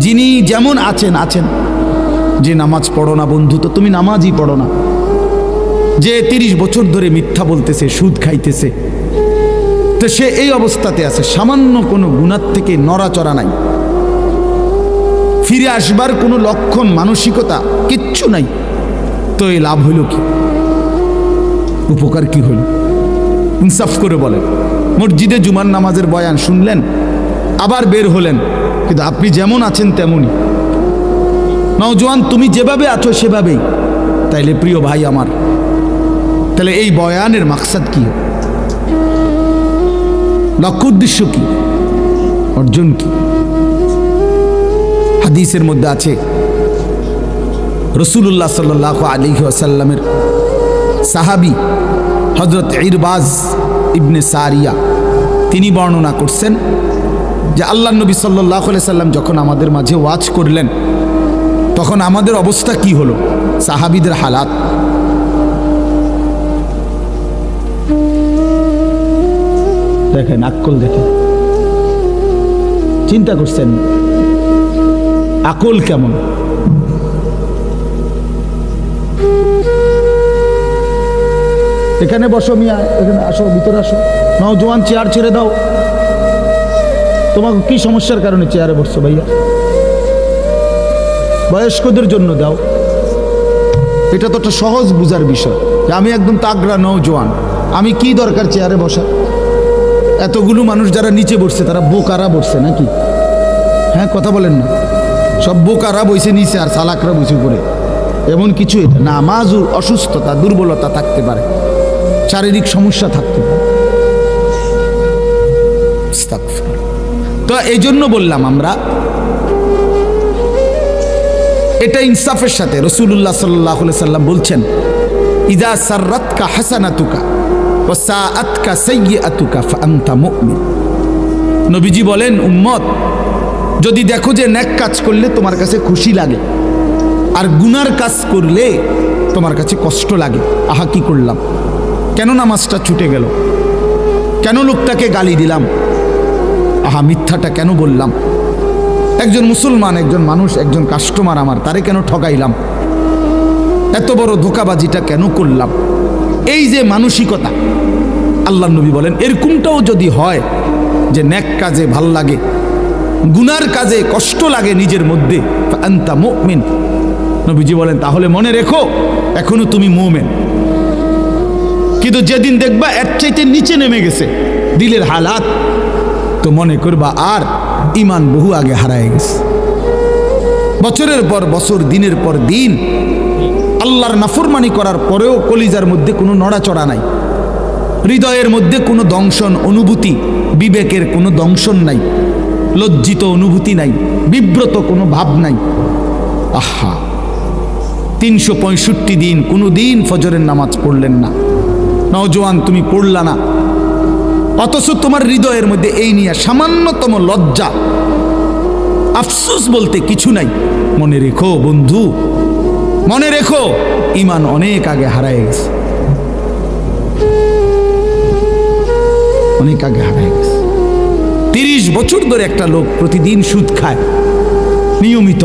যিনি যেমন আছেন আছেন। যে নামাজ পড়ো না বন্ধু, তো তুমি নামাজই পড়ো না। যে 30 বছর ধরে মিথ্যা বলতেছে, সুদ খাইতেছে, তো সে এই অবস্থাতে আছে, সামান্য কোনো গুনার থেকে নড়াচড়া নাই, ফিরে আসবার কোনো লক্ষণ মানসিকতা কিচ্ছু নাই। তো এই লাভ হইল কি? উপকার কি হইল? ইনসাফ করে বলেন। মসজিদে জুমার নামাজের বয়ান শুনলেন, আবার বের হলেন, কিন্তু আপনি যেমন আছেন তেমনই। নওজোয়ান, তুমি যেভাবে আছো সেভাবেই। তাইলে প্রিয় ভাই আমার, তাহলে এই বয়ানের মাকসাদ কি, লক্ষ্য উদ্দেশ্য কি, অর্জন কি? হাদিসের মধ্যে আছে রাসূলুল্লাহ সাল্লাল্লাহু আলাইহি ওয়াসাল্লামের সাহাবী হযরত ইরবাজ ইবনে সারিয়া তিনি বর্ণনা করছেন যে আল্লাহর নবী সাল্লাল্লাহু আলাইহি সাল্লাম যখন আমাদের মাঝে ওয়াজ করলেন, তখন আমাদের অবস্থা কি হলো, সাহাবীদের হালাত। দেখেন, আকল দেখেন, চিন্তা করছেন আকল কেমন? এখানে বসো মিয়া, এখানে আসো, ভিতরে আসো। নওজোয়ান, চেয়ার ছেড়ে দাও। তোমাকে কি সমস্যার কারণে চেয়ারে বসছো ভাইয়া? বয়স্কদের জন্য দাও। এটা তো একটা সহজ বুঝার বিষয় যে আমি একদম তাগড়া নওজোয়ান, আমি কি দরকার চেয়ারে বসা? এতগুলো মানুষ যারা নিচে বসছে তারা বোকারা বসছে নাকি? হ্যাঁ, কথা বলেন না। সব বোকারা বসে নিচে আর চালাকরা বসে উপরে, এমন কিছু এটা না। মাজুর অসুস্থতা, দুর্বলতা থাকতে পারে, শারীরিক সমস্যা থাকতে পারে। তো এই জন্য বললাম আমরা, এটা ইনসাফের সাথে। রাসূলুল্লাহ সাল্লাল্লাহু আলাইহি সাল্লাম বলছেন, ইযা সাররাতকা হাসানাতুকা ওয়া সাআতকা সাইয়্যাতুকা ফাআনতা মুমিন। নবীজি বলেন, উম্মত, যদি দেখো যে নেক কাজ করলে তোমার কাছে খুশি লাগে, আর গুনার কাজ করলে তোমার কাছে কষ্ট লাগে, আহা কি করলাম, কেন নামাজটা ছুটে গেল, কেন লোকটাকে গালি দিলাম, আহা মিথ্যাটা কেন বললাম, একজন মুসলমান, একজন মানুষ, একজন কাস্টমার আমার, তারে কেন ঠকাইলাম, এত বড় ধোঁকাবাজিটা কেন করলাম, এই যে মানসিকতা, আল্লাহর নবী বলেন এরকমটাও যদি হয় যে নেক কাজে ভাল লাগে, গুনার কাজে কষ্ট লাগে নিজের মধ্যে, আনতা মুমিন, নবীজি বলেন তাহলে মনে রেখো এখনো তুমি মুমিন। কিন্তু যেদিন দেখবা এর চাইতে নিচে নেমে গেছে দিলের হালাত, তো মনে করবা আর ঈমান বহু আগে হারায় গেছে। বছরের পর বছর, দিনের পর দিন আল্লাহর নাফরমানি করার পরেও কলিজার মধ্যে কোনো নড়াচড়া নাই, হৃদয়ের মধ্যে কোনো দংশন অনুভূতি, বিবেকের কোনো দংশন নাই, লজ্জিত অনুভূতি নাই, বিব্রত কোনো ভাব নাই। আহা, 365 দিন কোনো দিন ফজরের নামাজ পড়লেন না। নওজোয়ান, তুমি পড়লা না, অথচ তোমার হৃদয়ের মধ্যে এই নিয়ে সামান্যতম লজ্জা, আফসোস বলতে কিছু নাই। মনে রেখো বন্ধু, মনে রেখো ঈমান অনেক আগে হারায় গেছে, অনেক আগে হারায় গেছে। 30 বছর ধরে একটা লোক প্রতিদিন সুদ খায় নিয়মিত,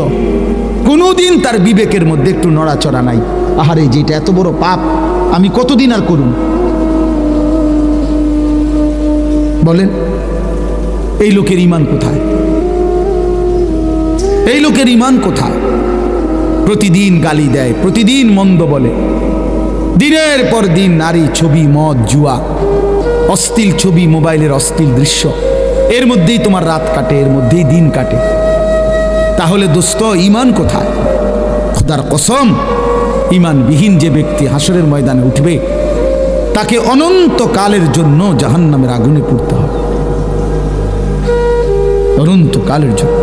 কোনোদিন তার বিবেকের মধ্যে একটু নড়াচড়া নাই। আহারে, যেটা এত বড় পাপ, আমি কতদিন আর করুন বলেন? এই লোকের ঈমান কোথায়? এই লোকের ঈমান কোথায়? প্রতিদিন গালি দেয়, প্রতিদিন মন্দ বলে, দিনের পর দিন নারী ছবি, মদ, জুয়া, অশ্লীল ছবি, মোবাইলের অশ্লীল দৃশ্য, এর মধ্যেই তোমার রাত কাটে, এর মধ্যেই দিন কাটে। তাহলে দোস্ত, ঈমান কোথায়? খোদার কসম, ঈমানবিহীন যে ব্যক্তি হাসরের ময়দানে উঠবে, তাকে অনন্তকালের জন্য জাহান্নামের আগুনে পুড়তে হবে, অনন্তকালের জন্য।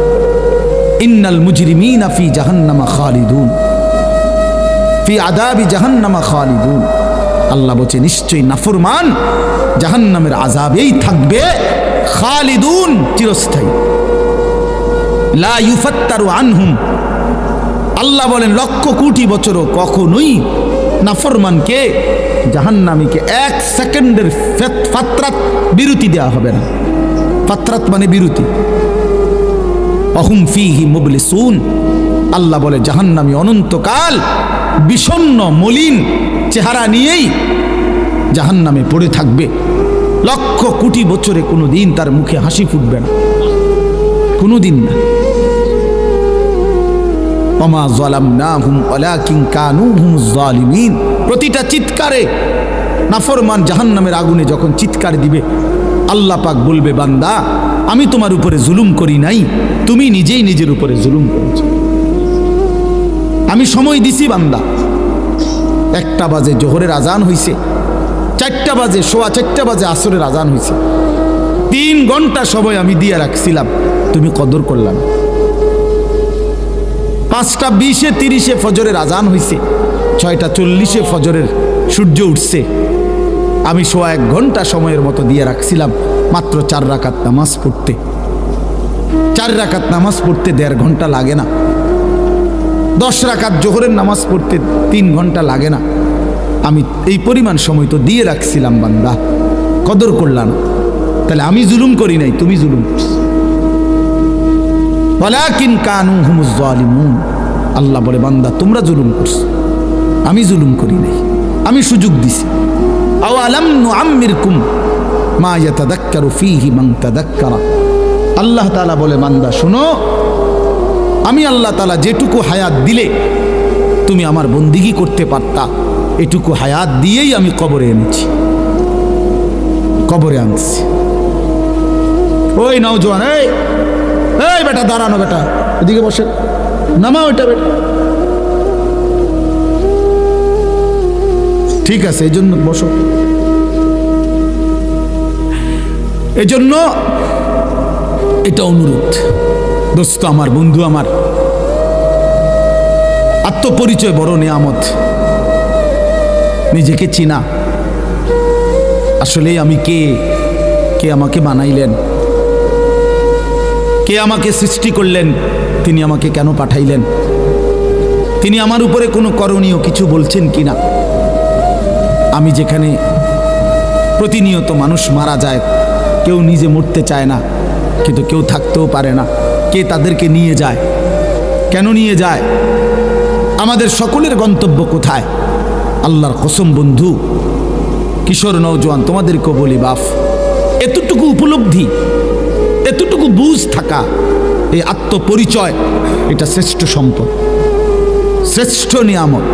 ইন্নাল মুজরিমিনা ফি জাহান্নামা খালিদুন, ফি আযাবি জাহান্নামা খালিদুন। আল্লাহ বলছে নিশ্চয়ই নাফরমান জাহান্নামের আযাবেই থাকবে, খালিদুন, চিরস্থায়ী। লা ইউফাত্তারু আনহুম, আল্লাহ বলেন লক্ষ কোটি বছরও কখনোই নাফরমানকে, জাহান্নামীকে 1 সেকেন্ডের ফাতরাত বিরতি দেওয়া হবে না। ফাতরাত মানে বিরতি। অহুম ফীহি মুবলিসুন। আল্লাহ বলে জাহান্নামী অনন্তকাল বিষণ্ণ মলিন চেহারা নিয়েই জাহান্নামে পড়ে থাকবে। লক্ষ কোটি বছরে কোনো দিন তার মুখে হাসি ফুটবে না, কোনো দিন না। ওমা যালামনাহুম ওয়ালাকিন কানু হুমুজ যালিমিন। প্রতিটা চিৎকারে নাফরমান জাহান্নামের আগুনে যখন চিৎকার দিবে, আল্লাহ পাক বলবে, বান্দা আমি তোমার উপরে জুলুম করি নাই, তুমি নিজেই নিজের উপরে জুলুম করেছ। আমি সময় দিছি বান্দা, 1টা বাজে জোহরের আজান হইছে, 4টা বাজে, 4:15 বাজে আসরের আজান হইছে, 3 ঘন্টা সময় আমি দিয়ে রাখছিলাম, তুমি কদর করলাম। 5:20 30 ফজরের আজান হইছে, 6:40 ফজরের সূর্য উঠছে, আমি 1 ঘন্টা সময়ের মতো দিয়ে রাখছিলাম মাত্র 4 রাকাত নামাজ পড়তে। 4 রাকাত নামাজ পড়তে 1.5 ঘন্টা লাগে না। 10 রাকাত জোহরের নামাজ পড়তে 3 ঘন্টা লাগে না। আমি এই পরিমাণ সময় তো দিয়ে রাখছিলাম, বান্দা কদর করলাম। তাহলে আমি জুলুম করি নাই, তুমি জুলুম করছো। ওয়ালাকিন কানু হুমুজ যালিমুন। আল্লাহ বলে, বান্দা তোমরা জুলুম করছো, আমি জুলুম করি নাই, আমি সুযোগ দিছি। আওয়ালাম নুআম্মিরকুম মা ইয়াতাযাক্কারু ফীহি মান তাযাক্কারা। আল্লাহ তাআলা বলে, বান্দা শোনো, আমি আল্লাহ তাআলা যেটুকু হায়াত দিলে তুমি আমার বন্দিগি করতে পারতা, এটুকু হায়াত দিয়েই আমি কবরে এনেছি, কবরে আনছি। ওই নওজোয়ান, এই এই বেটা দাঁড়ানো, বেটা এদিকে বসে, নামাও এটা বেটা। ঠিক আছে, এই জন্য বসো। এজন্য এটা অনুরোধ, দোস্ত আমার, বন্ধু আমার, আত্মপরিচয় বড় নিয়ামত। নিজেকে চিনা, আসলে আমি কে, কে আমাকে বানাইলেন, কে আমাকে সৃষ্টি করলেন, তিনি আমাকে কেন পাঠাইলেন, তিনি আমার উপরে কোনো করণীয় কিছু বলছেন কিনা। আমি যেখানে প্রতিনিয়ত মানুষ মারা যায়, কেউ নিজে মরতে চায় না, কিন্তু কেউ থাকতেও পারে না, কে তাদেরকে নিয়ে যায়, কেন নিয়ে যায়, আমাদের সকলের গন্তব্য কোথায়? আল্লাহর কসম বন্ধু, কিশোর নওজোয়ান, তোমাদেরকেও বলি, বাপ এতটুকু উপলব্ধি, এতটুকু বুঝ থাকা, এই আত্মপরিচয়, এটা শ্রেষ্ঠ সম্পদ, শ্রেষ্ঠ নিয়ামত।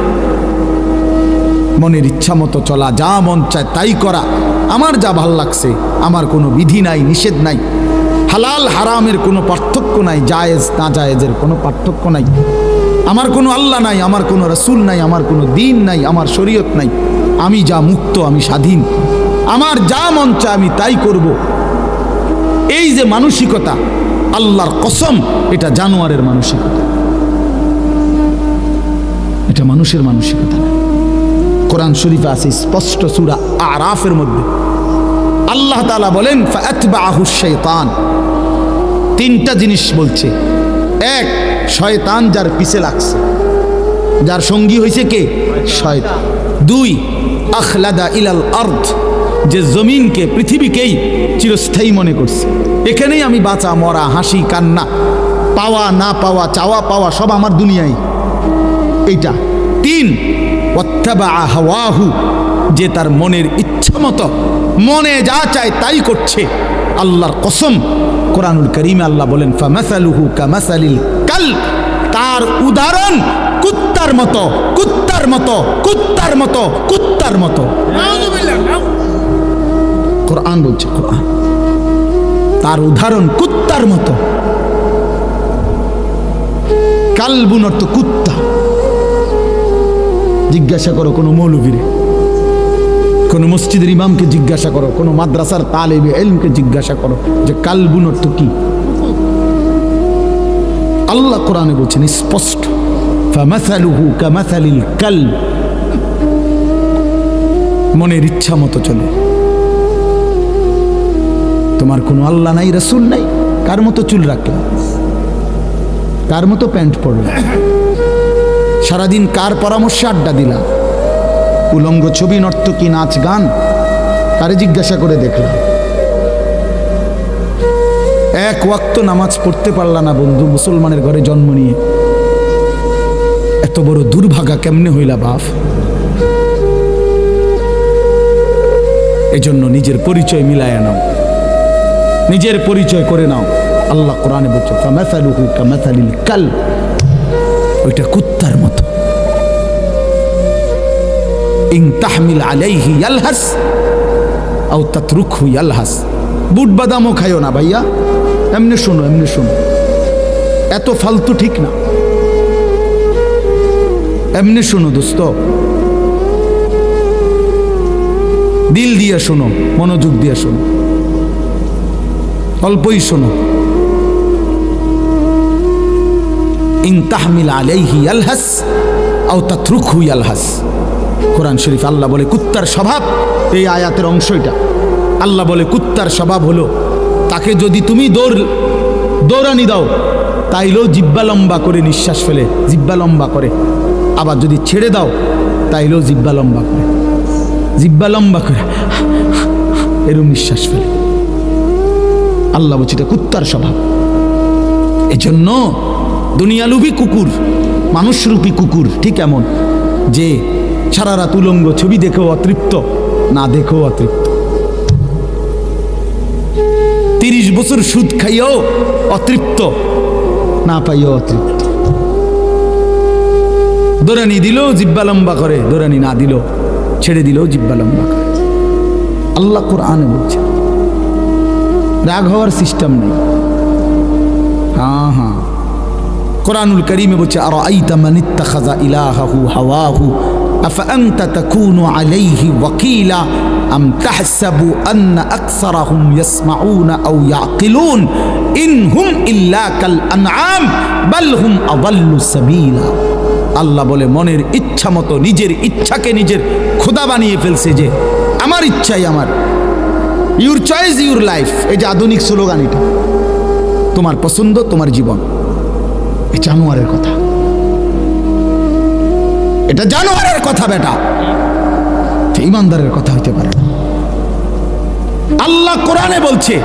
মনের ইচ্ছা মতো চলা, যা মন চায় তাই করা, আমার যা ভাল লাগছে, আমার কোনো বিধি নাই, নিষেধ নাই, হালাল হারামের কোনো পার্থক্য নাই, জায়েজ না জায়েজের কোনো পার্থক্য নাই, আমার কোনো আল্লাহ নাই, আমার কোনো রাসূল নাই, আমার কোনো দিন নাই, আমার শরীয়ত নাই, আমি যা মুক্ত, আমি স্বাধীন, আমার যা মন চায় আমি তাই করব। এই যে মানসিকতা, আল্লাহর কসম, এটা জানোয়ারের মানসিকতা, এটা মানুষের মানসিকতা না। কোরআন শরীফে আছে স্পষ্ট, সূরা আরাফের মধ্যে আল্লাহ তাআলা বলেন, ফাআতবাহু শাইতান। 3টা জিনিস বলছে। 1, শয়তান যার পিছে লাগছে, যার সঙ্গী হয়েছে কে? শয়তান। 2, আখলাদা ইলাল আরদ, যে জমিনকে, পৃথিবীকেই চিরস্থায়ী মনে করছে, এখানেই আমি বাঁচা মরা, হাসি কান্না, পাওয়া না পাওয়া, চাওয়া পাওয়া সব আমার দুনিয়ায়, এইটা। 3, ওয়াত্তাবা হাওয়াহু, যে তার মনের ইচ্ছা মতো মনে যা চায় তাই করছে। আল্লাহর কসম, কোরআনুল কারীমে আল্লাহ বলেন, ফামাসালুহু কামাসালিল কালব, তার উদাহরণ কুত্তার মতো, কুত্তার মতো, কুত্তার মতো, কুত্তার মতো। কোরআন বলছে, কোরআন, তার উদাহরণ কুত্তার মতো। কালবুন অর্থ কুত্তা। জিজ্ঞাসা করো কোনো মৌলবীরে, কোনো মসজিদের ইমামকে জিজ্ঞাসা করো, কোনো মাদ্রাসার তালেবে ইলমকে জিজ্ঞাসা করো যে কালবুন অর্থ কি। আল্লাহ কোরআনে বলছেন স্পষ্ট, ফামাসালুহু কামাসালিল কালব, মনের ইচ্ছা মতো চলে। তোমার কোনো আল্লাহ নাই, রাসূল নাই, কার মতো চুল রাখলা, কার মতো প্যান্ট পরলা, সারাদিন কার পরামর্শে আড্ডা দিলা, উলঙ্গ ছবি, নর্তকী, নাচ, গান, কারে জিজ্ঞাসা করে দেখলাম। এক ওয়াক্ত নামাজ পড়তে পারলা না বন্ধু, মুসলমানের ঘরে জন্ম নিয়ে। এত বড় দুর্ভাগা কেমনে হইলা বাপ? এজন্য নিজের পরিচয় মিলায়া নাও, নিজের পরিচয় করে নাও। আল্লাহ কোরআনে বলছে ফামাসালুহু কামাসালিল কালব, ওইটা কুত্তার মতো। ইন তাহমিল আলাইহি ইয়ালহাস আও তাতরুকহু ইয়ালহাস। বুট বাদামও খাইও না ভাইয়া, এমনি শোনো, এমনি শোনো, এত ফালতু ঠিক না। এমনি শোনো দোস্ত, দিল দিয়ে শোনো, মনোযোগ দিয়ে শোনো, অল্পই শোনো। ইন তাহমিল আলাইহি ইয়ালহাস আও তাতরুকহু ইয়ালহাস। কোরআন শরীফ আল্লাহ বলে কুত্তার স্বভাব, এই আয়াতের অংশ এটা। আল্লাহ বলে কুত্তার স্বভাব হলো, তাকে যদি তুমি দৌড়ানি দাও তাইলেও জিব্বা লম্বা করে নিঃশ্বাস ফেলে, জিব্বা লম্বা করে। আবার যদি ছেড়ে দাও তাইলেও জিব্বা লম্বা করে, জিব্বা লম্বা করে এরকম নিঃশ্বাস ফেলে। আল্লাহ বলছে এটা কুত্তার স্বভাব। এজন্য দুনিয়ালুভী কুকুর, মানুষরূপী কুকুর ঠিক এমন যে সারা রাত উলঙ্গ ছবি দেখেও অতৃপ্ত, না দেখেও অতৃপ্ত। 30 বছর সুদ খাইও অতৃপ্ত, না পাইও অতৃপ্ত। দৌড়ানি দিলেও জিব্বা লম্বা করে, দৌড়ানি না দিল, ছেড়ে দিলেও জিব্বা লম্বা করে। আল্লাহ কোরআনে বলছে রাগ হওয়ার সিস্টেম নেই। হ্যাঁ হ্যাঁ, কোরআনুল কারীমে বলছে আরাআইতা মান ইত্তাখাযা ইলাহাহু হাওয়াহু আফাআনতা তাকুনু আলাইহি ওয়াকিলা আম তাহসাবু আন্না আকসারাহুম ইয়াসমাউনা আও ইয়াকিলুন ইনহুম ইল্লা কাল আনআম বাল হুম আযাল্লু সাবিলা। আল্লাহ বলে মনের ইচ্ছা মতো নিজের ইচ্ছাকে নিজের খোদা বানিয়ে ফেলছে, যে আমার ইচ্ছাই আমার, ইউর চয়েস ইউর লাইফ। এই যে আধুনিক স্লোগান, এটা তোমার পছন্দ তোমার জীবন। এই জানোয়ারের কথা, এটা জানোয়ারের কথা বেটা, ইমানদারের কথা হইতে পারে না। আল্লাহ কোরআনে বলছে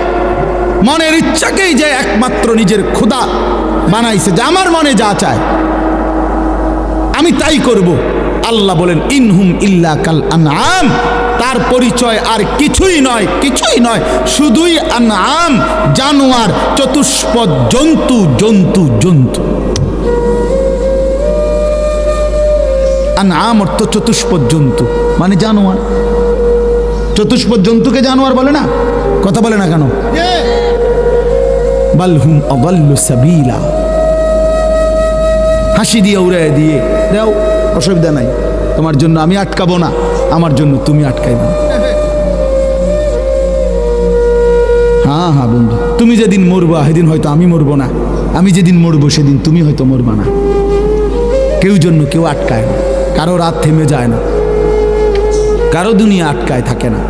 মনের ইচ্ছাকেই যে একমাত্র নিজের খোদা বানাইছে, যে আমার মনে যা চায় আমি তাই করব। আল্লাহ বলেন ইনহুম ইল্লা কাল আনআম, তার পরিচয় আর কিছুই নয়, কিছুই নয়, শুধুই আনআম, জানোয়ার, চতুষ্পদ জন্তু, জন্তু জন্তু। আনআম অর্থ চতুষ্পদ জন্তু, মানে জানোয়ার। চতুষ্পদ জন্তুকে জানোয়ার বলে না? কথা বলে না কেন? বাল হুম আযাল্লু সাবিলা। হাসি দিয়ে উড়াই দিয়ে দাও, অসুবিধা নাই, তোমার জন্য আমি আটকাবো না, আমার জন্য তুমি আটকাইবে না। হ্যাঁ হ্যাঁ বন্ধু, তুমি যেদিন মরবা সেদিন হয়তো আমি মরবো না, আমি যেদিন মরবো সেদিন তুমি হয়তো মরবা না। কেউ জন্য কেউ আটকায় না, কারো রাত থেমে যায় না, কারো দুনিয়া আটকায় থাকে না।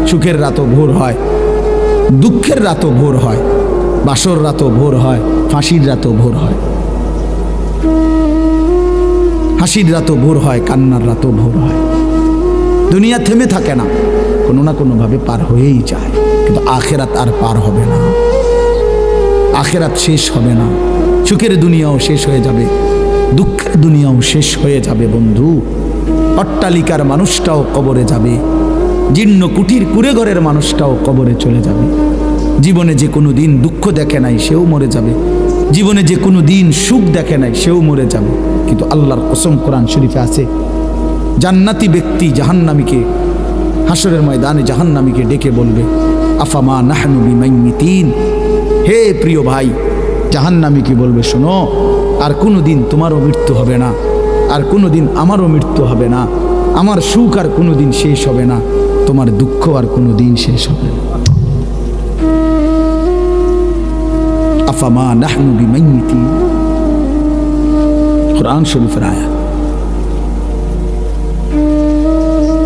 সুখের রাতও ভোর হয়, দুঃখের রাতও ভোর হয়, বাসর রাতও ভোর হয়, ফাঁসির রাতও ভোর হয়, হাসির রাতও ভোর হয়, কান্নার রাতও ভোর হয়। দুনিয়া থেমে থাকে না, কোনো না কোনোভাবে পার হয়েই যায়। কিন্তু আখেরাত আর পার হবে না, আখেরাত শেষ হবে না। সুখের দুনিয়াও শেষ হয়ে যাবে, দুঃখের দুনিয়াও শেষ হয়ে যাবে বন্ধু। অট্টালিকার মানুষটাও কবরে যাবে, জীর্ণ কুটির কুড়ে ঘরের মানুষটাও কবরে চলে যাবে। জীবনে যে কোনো দিন দুঃখ দেখে নাই সেও মরে যাবে, জীবনে যে কোনো দিন সুখ দেখে নাই সেও মরে যাবে। কিন্তু আল্লাহর কসম কোরআন শরীফে আছে, জান্নাতি ব্যক্তি জাহান্নামীকে হাসরের ময়দানে জাহান্নামীকে ডেকে বলবে আফামা নাহনু বিমাইমিতিন। হে প্রিয় ভাই, জাহান্নামীকে বলবে শোনো, আর কোনো দিন তোমারও মৃত্যু হবে না, আর কোনো দিন আমারও মৃত্যু হবে না, আমার সুখ আর কোনো দিন শেষ হবে না, তোমার দুঃখ আর কোনো দিন শেষ হবে না। আফামা নাহনু বিমাইমিতিন, কোরআন শরীফের আয়াত।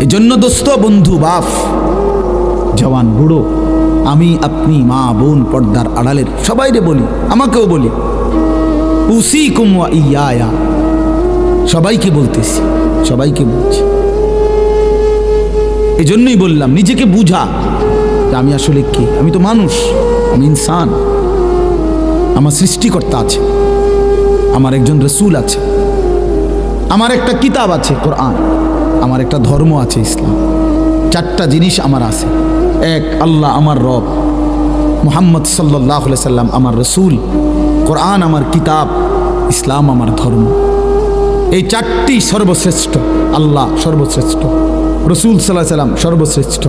এজন্য দোস্ত, বন্ধু, বাপ, জওয়ান, বুড়ো, আমি, আপনি, মা, বোন, পর্দার আড়ালের সবাইরে বলি, আমাকেও বলি, উসিকুম ওয়া ইয়া, সবাইকে বলতেছি, সবাইকে বলছি। এজন্যই বললাম নিজেকে বুঝা যে আমি আসলে কি, আমি তো মানুষ, আমি ইনসান। আমার সৃষ্টিকর্তা আছে, আমার একজন রসুল আছে, আমার একটা কিতাব আছে কোরআন, আমার একটা ধর্ম আছে ইসলাম। চারটা জিনিস আমার আছে। এক, আল্লাহ আমার রব, মুহাম্মদ সাল্লাল্লাহু আলাইহি সাল্লাম আমার রসুল, কোরআন আমার কিতাব, ইসলাম আমার ধর্ম। এই চারটি সর্বশ্রেষ্ঠ। আল্লাহ সর্বশ্রেষ্ঠ, রসুল সাল্লাল্লাহু আলাইহি সাল্লাম সর্বশ্রেষ্ঠ,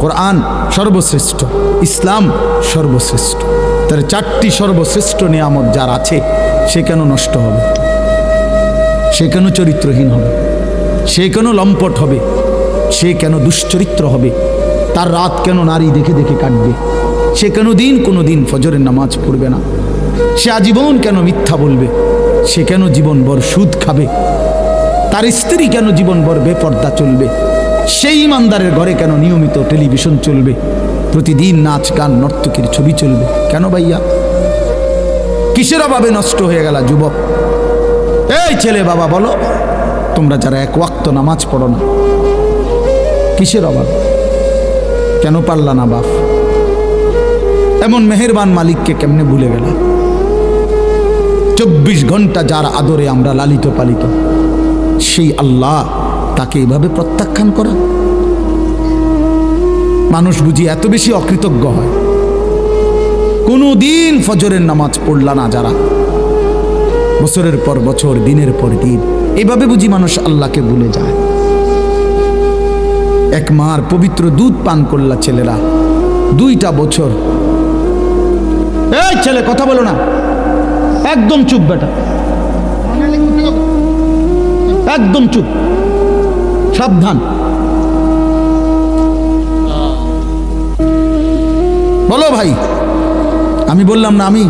কোরআন সর্বশ্রেষ্ঠ, ইসলাম সর্বশ্রেষ্ঠ। তার চারটি সর্বশ্রেষ্ঠ নিয়ামত যার আছে, সে কেন নষ্ট হবে? সে কেন চরিত্রহীন হবে? সে কেন লম্পট হবে? সে কেন দুশ্চরিত্র হবে? তার রাত কেন নারী দেখে দেখে কাটবে? সে কেন কোনো দিন ফজরের নামাজ পড়বে না? সে আজীবন কেন মিথ্যা বলবে? সে কেন জীবনভর সুদ খাবে? তার স্ত্রী কেন জীবনভর বেপর্দা চলবে? সেই ইমানদারের ঘরে কেন নিয়মিত টেলিভিশন চলবে? প্রতিদিন নাচ গান নর্তকীর ছবি চলবে কেন ভাইয়া? কিসের অভাবে নষ্ট হয়ে গেল যুবক? এই ছেলে বাবা বলো, তোমরা যারা এক ওয়াক্ত নামাজ পড়ো না, কিসের অভাব? কেন পারলা না বাপ? এমন মেহেরবান মালিককে কেমনে ভুলে গেল? 24 ঘন্টা যার আদরে আমরা লালিত পালিত, সেই আল্লাহ, তাকে এইভাবে প্রত্যাখ্যান করা? মানুষ বুঝি এত বেশি অকৃতজ্ঞ হয়? কোনো দিন ফজরের নামাজ পড়লা না যারা, বছরের পর বছর, দিনের পর দিন, এভাবে বুঝি মানুষ আল্লাহকে ভুলে যায়? এক মার পবিত্র দুধ পান করলা ছেলেরা 2টা বছর। এই ছেলে কথা বলো না, একদম চুপ বেটা, একদম চুপ, সাবধান। বলো ভাই, আমি বললাম না আমি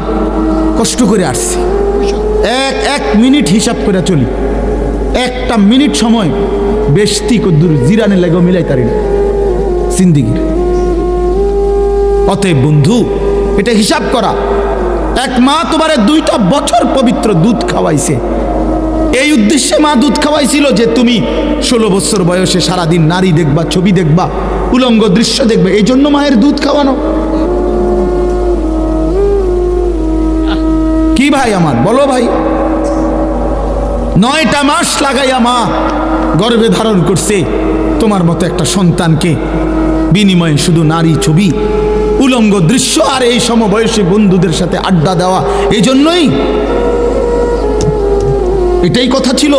কষ্ট করে আসছি, এক মিনিট হিসাব করে চলি। একটা মিনিট সময় বেশতি কদ্দুর জিরানের লেগেও মিলাই তারি না জিন্দিগির। অতএব বন্ধু, এটা হিসাব করা। এক মা তোমারে 2টা বছর পবিত্র দুধ খাওয়াইছে। এই উদ্দেশ্যে মা দুধ খাওয়াইছিল যে তুমি 16 বছর বয়সে সারাদিন নারী দেখবা, ছবি দেখবা, উলঙ্গ দৃশ্য দেখবে, এই জন্য মায়ের দুধ খাওয়ানো। কি ভাই আমার, বলো ভাই? 9টা মাস লাগাইয়া মা গর্ভে ধারণ করছে তোমার মতো একটা সন্তানকে, বিনিময়ে শুধু নারী ছবি, উলঙ্গ দৃশ্য আর এই সমবয়সী বন্ধুদের সাথে আড্ডা দেওয়া। এই জন্যই এটাই কথা ছিল।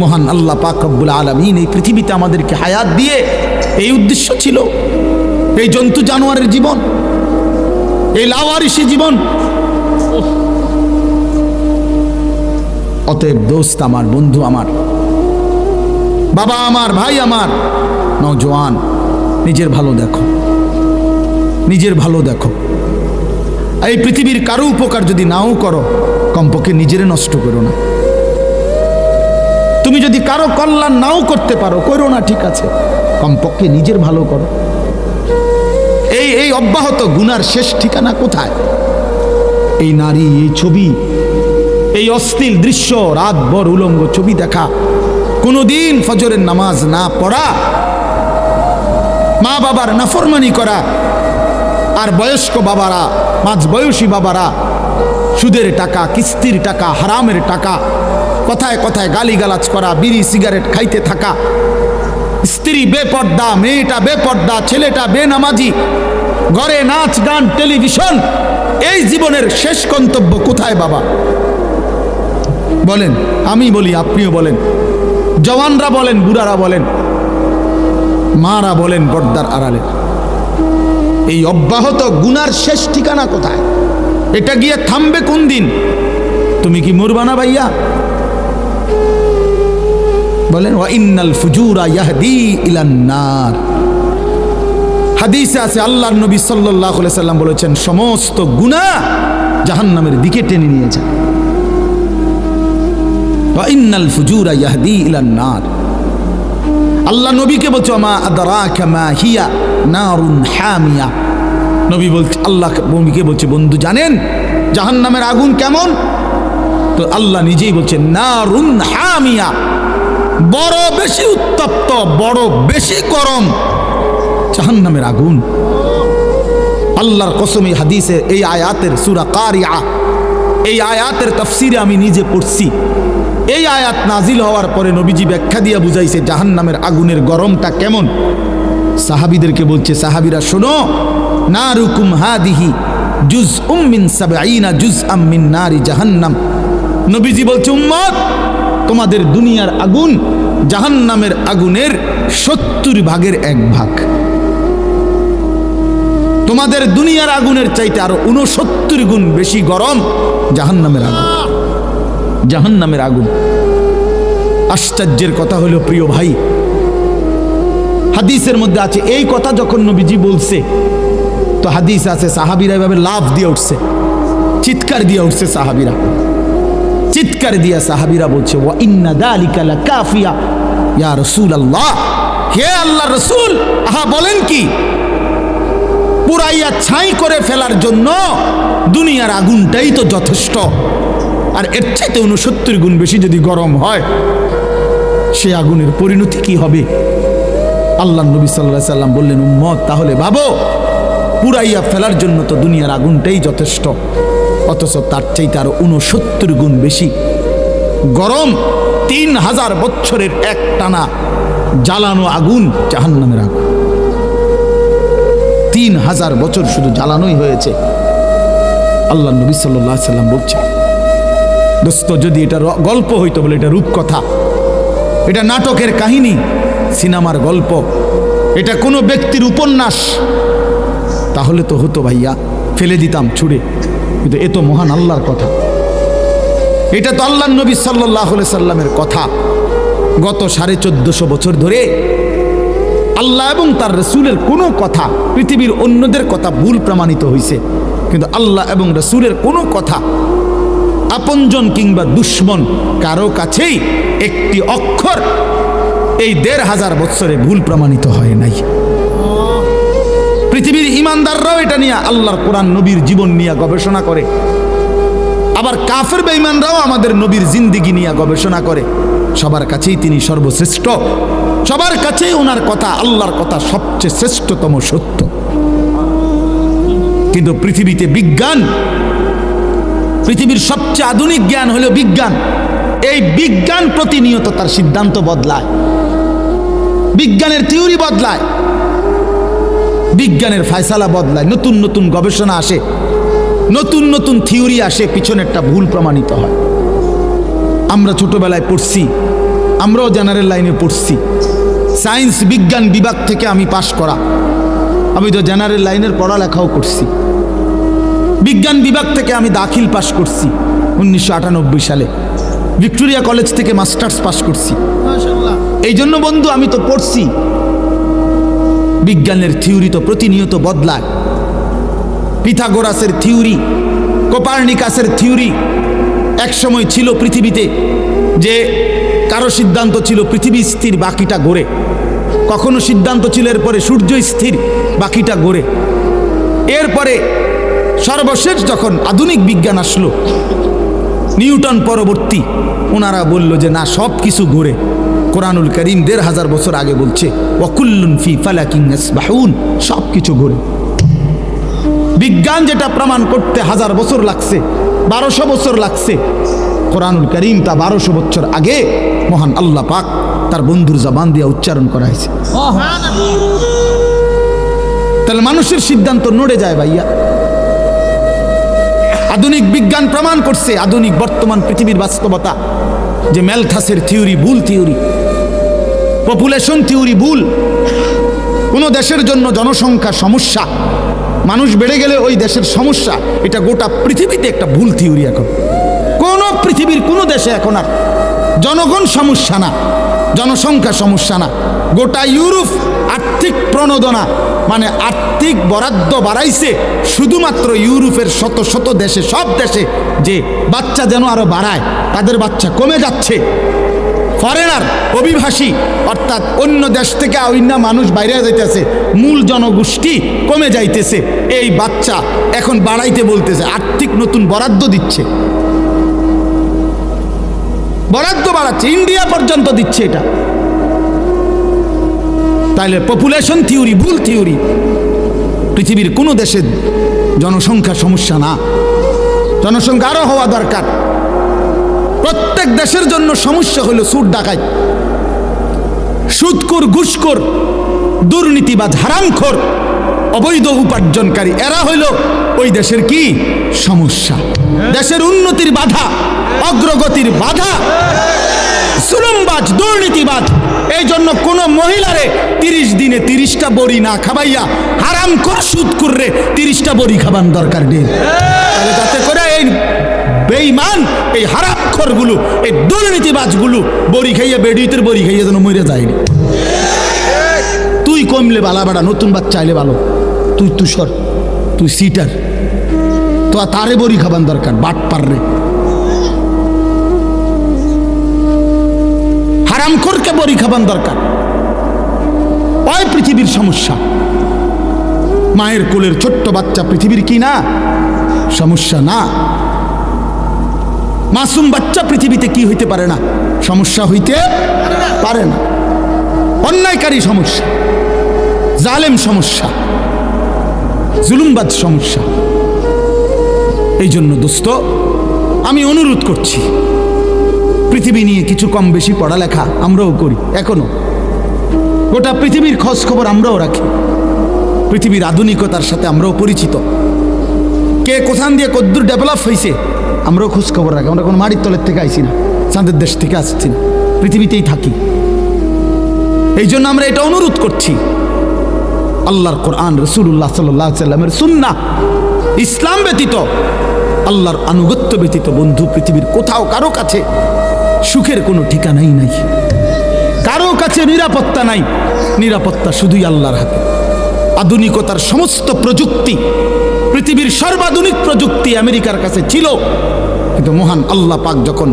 মহান আল্লাহ পাক রব্বুল আলামিন এই পৃথিবীতে আমাদেরকে হায়াত দিয়ে এই উদ্দেশ্য ছিল। এই জন্তু জানোয়ারের জীবন, এই লাওয়ারিসি জীবন। অতএব দোস্ত আমার, বন্ধু আমার, বাবা আমার, ভাই আমার, নওজোয়ান, নিজের ভালো দেখো, নিজের ভালো দেখো। এই পৃথিবীর কারো উপকার যদি নাও করো, কমপক্ষে নিজেরে নষ্ট করো না। তুমি যদি কারো কল্যাণ নাও করতে পারো, করো না, ঠিক আছে, কমপক্ষে নিজের ভালো করো। এই অব্যাহত গুনার শেষ ঠিকানা কোথায়? এই নারী, এই ছবি, এই অশ্লীল দৃশ্য, রাতভর উলঙ্গ ছবি দেখা, কোনোদিন ফজরের নামাজ না পড়া, মা বাবার নাফরমানি করা, আর বয়স্ক বাবারা, মাঝবয়সী বাবারা সুদের টাকা, কিস্তির টাকা, হারামের টাকা, কথায় কথায় গালিগালাজ করা, বিড়ি সিগারেট খাইতে থাকা, স্ত্রী বেপর্দা, মেয়েটা বেপর্দা, ছেলেটা বেনামাজি, ঘরে নাচ গান, টেলিভিশন। এই জীবনের শেষ গন্তব্য কোথায় বাবা? বলেন, আমি বলি, আপনিও বলেন, জওয়ানরা বলেন, বুড়ারা বলেন, মারা বলেন, পর্দার আড়ালে। এই অব্যাহত গুনার শেষ ঠিকানা কোথায়? এটা গিয়ে থামবে কোন দিন? তুমি কি মরবা না ভাইয়া? বলেন, ওয়া ইন্নাল ফুজুরা ইয়াহদি ইলান নার। হাদিসে আছে, আল্লাহর নবী সাল্লাল্লাহু আলাইহি সাল্লাম বলেছেন, সমস্ত গুনাহ জাহান্নামের দিকে টেনে নিয়ে যায়। ওয়া ইন্নাল ফুজুরা ইয়াহদি ইলান নার। আল্লাহ নবীকে বলছে, মা আদরাকা মা হিয়া নারুন হামিয়া। নবী বলছে, আল্লাহ নবীকে বলছে, বন্ধু জানেন জাহান্নামের আগুন কেমন? তো আল্লাহ নিজেই বলছে, নারুন হামিয়া, বড় বেশি উত্তপ্ত, বড় বেশি গরম জাহান্নামের আগুন। আল্লাহর কসম, এই হাদিসে এই আয়াতের সূরা কারিয়া, এই আয়াতের তাফসিরে আমি নিজে পড়ছি। এই আয়াত নাজিল হওয়ার পরে নবীজি ব্যাখ্যা দিয়া বুঝাইছে জাহান্নামের আগুনের গরমটা কেমন। সাহাবীদেরকে বলছে, সাহাবীরা শোনো, নারুকুম হাদিহি জুজউম মিন ৭০ জুজআম মিন নারি জাহান্নাম। নবীজি বলছে, উম্মত, তোমাদের দুনিয়ার আগুন জাহান্নামের আগুনের ৭০ ভাগের ১ ভাগ। তোমাদের দুনিয়ার আগুনের চাইতে আরো ৬৯ গুণ বেশি গরম জাহান্নামের আগুন। জাহান্নামের আগুন। আশ্চর্যের কথা হলো প্রিয় ভাই, হাদিসের মধ্যে আছে এই কথা যখন নবীজি বলছে, তো হাদিস আছে সাহাবীরা এভাবে লাফ দিয়ে উঠছে, চিৎকার দিয়ে উঠছে সাহাবীরা, চিৎকার দিয়া সাহাবীরা বলছে, ওয়া ইন্না যালিকা লাকাফিয়া ইয়া রাসূলুল্লাহ, হে আল্লাহর রাসূল, আহা বলেন কি, পুরাইয়া ছাই করে ফেলার জন্য দুনিয়ার আগুনটাই তো যথেষ্ট, আর এর চাইতে ৬৯ গুণ বেশি যদি গরম হয়, সে আগুনের পরিণতি কি হবে? আল্লাহ নবী সাল্লাল্লাহু আলাইহি সাল্লাম বললেন, উম্মত, তাহলে ভাবো, পুরাইয়া ফেলার জন্য তো দুনিয়ার আগুনটাই যথেষ্ট, অথচ তার চাইতে আরো ৬৯ গুণ বেশি গরম ৩,০০০ বছরের এক টানা জ্বালানো আগুন জাহান্নামের আগুন। ৩,০০০ বছর শুধু জ্বালানোই হয়েছে। আল্লাহ নবী সাল্লাল্লাহু আলাইহি সাল্লাম বলছে, দোস্ত, যদি এটা গল্প হইতো বলে, এটা রূপকথা, এটা নাটকের কাহিনী, সিনেমার গল্প, এটা কোনো ব্যক্তির উপন্যাস, তাহলে তো হতো ভাইয়া, ফেলে দিতাম ছুঁড়ে। কিন্তু এ তো মহান আল্লাহর কথা, এটা তো আল্লাহ নবী সাল্লাল্লাহু আলাইহি সাল্লামের কথা। গত ১৪৫০ বছর ধরে আল্লাহ এবং তার রাসূলের কোনো কথা, পৃথিবীর অন্যদের কথা ভুল প্রমাণিত হয়েছে, কিন্তু আল্লাহ এবং রাসূলের কোনো কথা, আপনজন কিংবা দুশ্মন, কারো কাছেই একটি অক্ষর এই ১৫০০ বছরে ভুল প্রমাণিত হয় নাই। পৃথিবীর ইমানদাররাও এটা নিয়ে আল্লাহর কোরআন নবীর জীবন নিয়ে গবেষণা করে, আবার কাফের বেঈমানরাও আমাদের নবীর জিন্দেগি নিয়ে গবেষণা করে। সবার কাছেই তিনি সর্বশ্রেষ্ঠ, সবার কাছেই ওনার কথা, আল্লাহর কথা সবচেয়ে শ্রেষ্ঠতম সত্য। কিন্তু পৃথিবীতে বিজ্ঞান, পৃথিবীর সবচেয়ে আধুনিক জ্ঞান হলো বিজ্ঞান। এই বিজ্ঞান প্রতিনিয়ত তার সিদ্ধান্ত বদলায়, বিজ্ঞানের থিওরি বদলায়, বিজ্ঞানের ফায়সালা বদলায়, নতুন নতুন গবেষণা আসে, নতুন নতুন থিওরি আসে, পিছনেরটা ভুল প্রমাণিত হয়। আমরা ছোটবেলায় পড়ছি, আমরাও জেনারেল লাইনে পড়ছি, সায়েন্স বিজ্ঞান বিভাগ থেকে আমি পাশ করা, আমি তো জেনারেল লাইনের পড়ালেখাও করছি। বিজ্ঞান বিভাগ থেকে আমি দাখিল পাশ করছি 1998 সালে, ভিক্টোরিয়া কলেজ থেকে মাস্টার্স পাশ করছি। এই জন্য বন্ধু, আমি তো পড়ছি। বিজ্ঞানের থিওরি তো প্রতিনিয়ত বদলায়। পিথাগোরাসের থিওরি, কোপার্নিকাসের থিওরি, এক সময় ছিল পৃথিবীতে যে কারো সিদ্ধান্ত ছিল পৃথিবী স্থির, বাকিটা ঘোরে। কখনো সিদ্ধান্ত ছিল এরপরে সূর্য স্থির, বাকিটা ঘোরে। এরপরে সর্বশেষ যখন আধুনিক বিজ্ঞান আসলো, নিউটন পরবর্তী, ওনারা বলল যে না, সব কিছু ঘোরে। কোরআনুল কারীম ১৫০০ বছর আগে বলছে, ওয়াকুল্লুন ফি ফালাকিন ইয়াসবাহুন, সব কিছু ঘোরে। বিজ্ঞান যেটা প্রমাণ করতে ১০০০ বছর লাগছে, ১২০০ বছর লাগছে, কোরআনুল কারীম তা ১২০০ বছর আগে মহান আল্লাহ পাক তার বন্ধুর জবান দিয়ে উচ্চারণ করা হয়েছে। তাহলে মানুষের সিদ্ধান্ত নড়ে যায় ভাইয়া। আধুনিক বিজ্ঞান প্রমাণ করছে, আধুনিক বর্তমান পৃথিবীর বাস্তবতা, যে ম্যালথাসের থিওরি ভুল থিওরি, পপুলেশন থিওরি ভুল। কোনো দেশের জন্য জনসংখ্যা সমস্যা, মানুষ বেড়ে গেলে ওই দেশের সমস্যা, এটা গোটা পৃথিবীতে একটা ভুল থিওরি। এখন কোনো পৃথিবীর কোনো দেশে এখন আর জনগণ সমস্যা না, জনসংখ্যা সমস্যা না। গোটা ইউরোপ আর্থিক প্রণোদনা, মানে আর্থিক বরাদ্দ বাড়াইছে শুধুমাত্র ইউরোপের শত শত দেশে, সব দেশে, যে বাচ্চা যেন আরো বাড়ায়, তাদের বাচ্চা কমে যাচ্ছে। ফরেনার, অভিবাসী, অর্থাৎ অন্য দেশ থেকে অন্য মানুষ বাইরে যাইতেছে, মূল জনগোষ্ঠী কমে যাইতেছে। এই বাচ্চা এখন বাড়াইতে বলতেছে, আর্থিক নতুন বরাদ্দ দিচ্ছে, বরাদ্দ বাড়াচ্ছে, ইন্ডিয়া পর্যন্ত দিচ্ছে এটা। তাইলে পপুলেশন থিওরি ভুল থিওরি। পৃথিবীর কোনো দেশের জনসংখ্যা সমস্যা না, জনসংখ্যা আরো হওয়া দরকার। প্রত্যেক দেশের জন্য সমস্যা হলো সুদ ডাকাত, সুদখোর, ঘুষখোর, দুর্নীতিবাজ, হারামখোর, অবৈধ উপার্জনকারী, এরা হইল ওই দেশের কি সমস্যা। দেশের উন্নতির বাধা, অগ্রগতির বাধা জুলুমবাজ, দুর্নীতিবাজ। এই জন্য কোন মহিলারে 30 দিনে 30টা বড়ি না খাবাইয়া হারামখোর সুদখোররে 30টা বড়ি খাবান দরকার নেই। তাহলে যাতে করে এই বেঈমান, এই হারামখোরগুলো, এই দুর্নীতিবাজগুলো বড়ি খাইয়া, বেডিতের বড়ি খাইয়া যেন মরে যায়নি। তুই কমলে বালা বাড়া, নতুন বাচ্চা আইলে ভালো, তুই তুষর, তুই সিটার, তো তারে বড়ি খাবান দরকার, বাট পাররে হারামখোরকে বড়ি খাবান দরকার। ওই পৃথিবীর সমস্যা। মায়ের কোলের ছোট্ট বাচ্চা পৃথিবীর কি না সমস্যা না? মাসুম বাচ্চা পৃথিবীতে কি হইতে পারে না? সমস্যা হইতে পারে না। অন্যায়কারী সমস্যা, জালেম সমস্যা, জুলুমবাজ সমস্যা। এই জন্য দোস্ত, আমি অনুরোধ করছি, পৃথিবী নিয়ে কিছু কম বেশি পড়ালেখা আমরাও করি, এখনো গোটা পৃথিবীর খোঁজ খবর আমরাও রাখি, পৃথিবীর আধুনিকতার সাথে আমরাও পরিচিত, কে কোথান দিয়ে কদ্দূর ডেভেলপ হয়েছে আমরাও খোঁজ খবর রাখি। আমরা কোনো মাটির তলের থেকে আইছি না, চাঁদের দেশ থেকে আসছি না, পৃথিবীতেই থাকি। এই জন্য আমরা এটা অনুরোধ করছি, আল্লাহর কোরআন, রাসূলুল্লাহ সাল্লাল্লাহু আলাইহি সাল্লামের সুন্নাহ, ইসলাম ব্যতীত, আল্লাহর আনুগত্য ব্যতীত বন্ধু পৃথিবীর কোথাও কারো কাছে সুখের কোনো ঠিকানাই নাই, কারো কাছে নিরাপত্তা নাই। নিরাপত্তা শুধুই আল্লাহর হাতে। আধুনিকতার সমস্ত প্রযুক্তি, পৃথিবীর সর্বাধুনিক প্রযুক্তি আমেরিকার কাছে ছিল, কিন্তু মহান আল্লাহ পাক যখন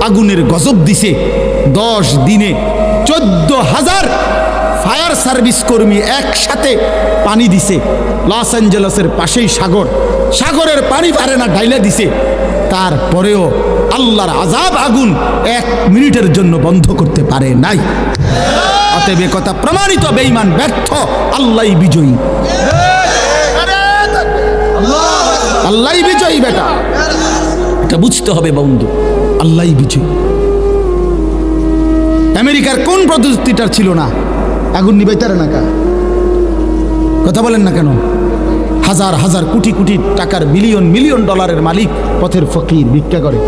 আগুনের গজব দিছে, 10 দিনে 14,000 ফায়ার সার্ভিস কর্মী একসাথে পানি দিছে। লস অ্যাঞ্জেলসের পাশেই সাগর, সাগরের পানি পারে না, ঢাইলা দিছে। তারপরেও আল্লাহর আযাব আগুন 1 মিনিটের জন্য বন্ধ করতে পারে নাই। অতএব কথা প্রমাণিত, বেঈমান ব্যর্থ, আল্লাহই বিজয়ী, আল্লাহই বিজয়ী। বেটা, এটা বুঝতে হবে বন্ধু, আল্লাহই বিজয়ী। আমেরিকার কোন প্রযুক্তিটা ছিল না? আগুন নিবাইতারে না কা? কথা বলেন না কেন? হাজার হাজার কোটি কোটি টাকার, মিলিয়ন মিলিয়ন ডলারের মালিক, পথের ফকির, ভিক্ষা করে,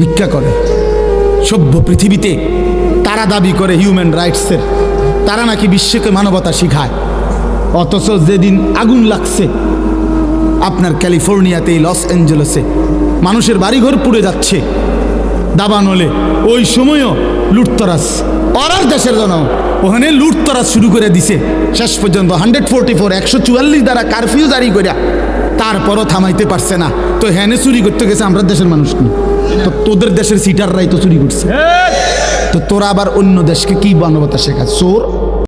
ভিক্ষা করে। সভ্য পৃথিবীতে তারা দাবি করে হিউম্যান রাইটসের, তারা নাকি বিশ্বকে মানবতা শিখায়। অথচ যেদিন আগুন লাগছে আপনার ক্যালিফোর্নিয়াতে, লস অ্যাঞ্জেলেসে, মানুষের বাড়িঘর পুড়ে যাচ্ছে দাবানলে, ওই সময়ও লুটতরাজ, অরার দেশের জন্য ওখানে লুটতরাজ শুরু করে দিছে। শেষ পর্যন্ত 144 দ্বারা কারফিউ জারি করিয়া তারপরও থামাইতে পারছে না। তো হ্যানে চুরি করতে গেছে আমরা দেশের মানুষ কি? তো তোদের দেশের সিটাররাই তো চুরি করছে। তো তোরা আবার অন্য দেশকে কি মানবতা শেখা? চোর।